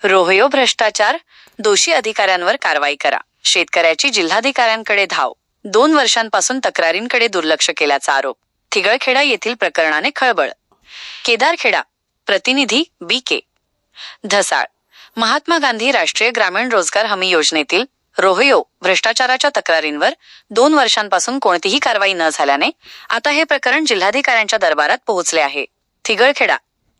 रोहयो भ्रष्टाचार, दोषी अधिकाऱ्यांवर कारवाई करा. शेतकऱ्याची जिल्हाधिकाऱ्यांकडे धाव. 2 वर्षांपासून तक्रारींकडे दुर्लक्ष केल्याचा आरोप. थिगळखेडा येथील प्रकरणाने खळबळ. केदारखेडा. प्रतिनिधी बी.के. धसाळ. महात्मा गांधी राष्ट्रीय ग्रामीण रोजगार हमी योजनेतील रोहयो भ्रष्टाचाराच्या तक्रारींवर 2 वर्षांपासून कोणतीही कारवाई न झाल्याने आता हे प्रकरण जिल्हाधिकाऱ्यांच्या दरबारात पोहोचले आहे. थिगळखेडा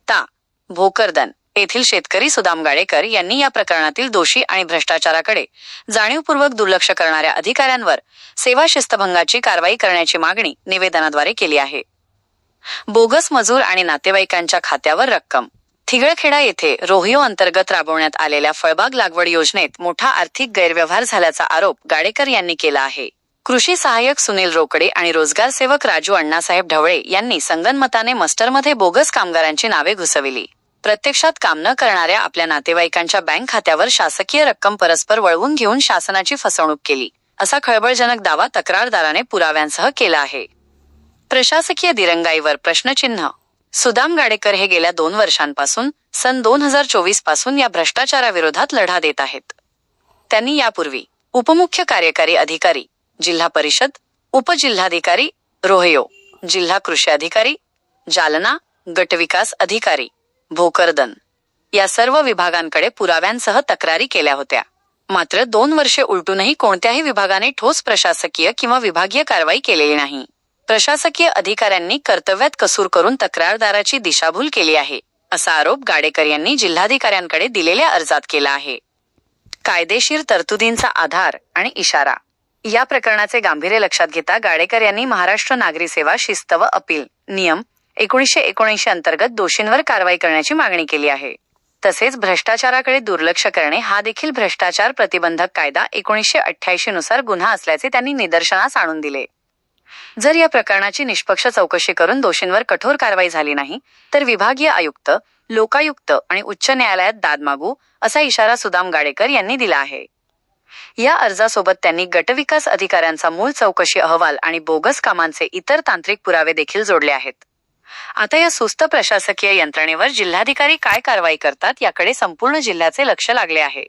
ता. भोकरदन येथील शेतकरी सुदाम गाडेकर यांनी या प्रकरणातील दोषी आणि भ्रष्टाचाराकडे जाणीवपूर्वक दुर्लक्ष करणाऱ्या अधिकाऱ्यांवर सेवा शिस्तभंगाची कारवाई करण्याची मागणी निवेदनाद्वारे केली आहे. बोगस मजूर आणि नातेवाईकांच्या खात्यावर रक्कम. थिगळखेडा येथे रोहयो अंतर्गत राबवण्यात आलेल्या फळबाग लागवड योजनेत मोठा आर्थिक गैरव्यवहार झाल्याचा आरोप गाडेकर यांनी केला आहे. कृषी सहाय्यक सुनील रोकडे आणि रोजगार सेवक राजू अण्णासाहेब ढवळे यांनी संगनमताने मस्टरमध्ये बोगस कामगारांची नावे घुसविली. प्रत्यक्षात काम न करणाऱ्या आपल्या नातेवाईकांच्या बँक खात्यावर शासकीय रक्कम परस्पर वळवून घेऊन शासनाची फसवणूक केली, असा खळबळजनक दावा तक्रारदाराने पुराव्यांसह केला आहे. प्रशासकीय दिरंगाईवर प्रश्नचिन्ह. सुदाम गाडेकर हे गेल्या 2 वर्षांपासून सन 2024 पासून या भ्रष्टाचाराविरोधात लढा देत आहेत. त्यांनी यापूर्वी उपमुख्य कार्यकारी अधिकारी, जिल्हा परिषद, उपजिल्हाधिकारी रोहयो, जिल्हा कृषी अधिकारी जालना, गटविकास अधिकारी भोकरदन या सर्व विभागांकडे पुराव्यांसह तक्रारी केल्या होत्या. मात्र 2 वर्षे उलटूनही कोणत्याही विभागाने ठोस प्रशासकीय किंवा विभागीय कारवाई केलेली नाही. प्रशासकीय अधिकाऱ्यांनी कर्तव्यात कसूर करून तक्रारदाराची दिशाभूल केली आहे, असा आरोप गाडेकर यांनी जिल्हाधिकाऱ्यांकडे दिलेल्या अर्जात केला आहे. कायदेशीर तरतुदींचा आधार आणि इशारा. या प्रकरणाचे गांभीर्य लक्षात घेता गाडेकर यांनी महाराष्ट्र नागरी सेवा शिस्त व अपील नियम 1979 अंतर्गत दोषींवर कारवाई करण्याची मागणी केली आहे. तसेच भ्रष्टाचाराकडे दुर्लक्ष करणे हा देखील भ्रष्टाचार प्रतिबंधक कायदा 1988 नुसार गुन्हा असल्याचे त्यांनी निदर्शनास आणून दिले. जर या प्रकरणाची निष्पक्ष चौकशी करून दोषींवर कठोर कारवाई झाली नाही तर विभागीय आयुक्त, लोकायुक्त आणि उच्च न्यायालयात दाद मागू, असा इशारा सुदाम गाडेकर यांनी दिला आहे. या अर्जासोबत त्यांनी गटविकास अधिकाऱ्यांचा मूळ चौकशी अहवाल आणि बोगस कामांचे इतर तांत्रिक पुरावे देखील जोडले आहेत. आता या सुस्त प्रशासकीय यंत्रणेवर जिल्हाधिकारी काय कारवाई करतात याकडे संपूर्ण जिल्ह्याचे लक्ष लागले आहे.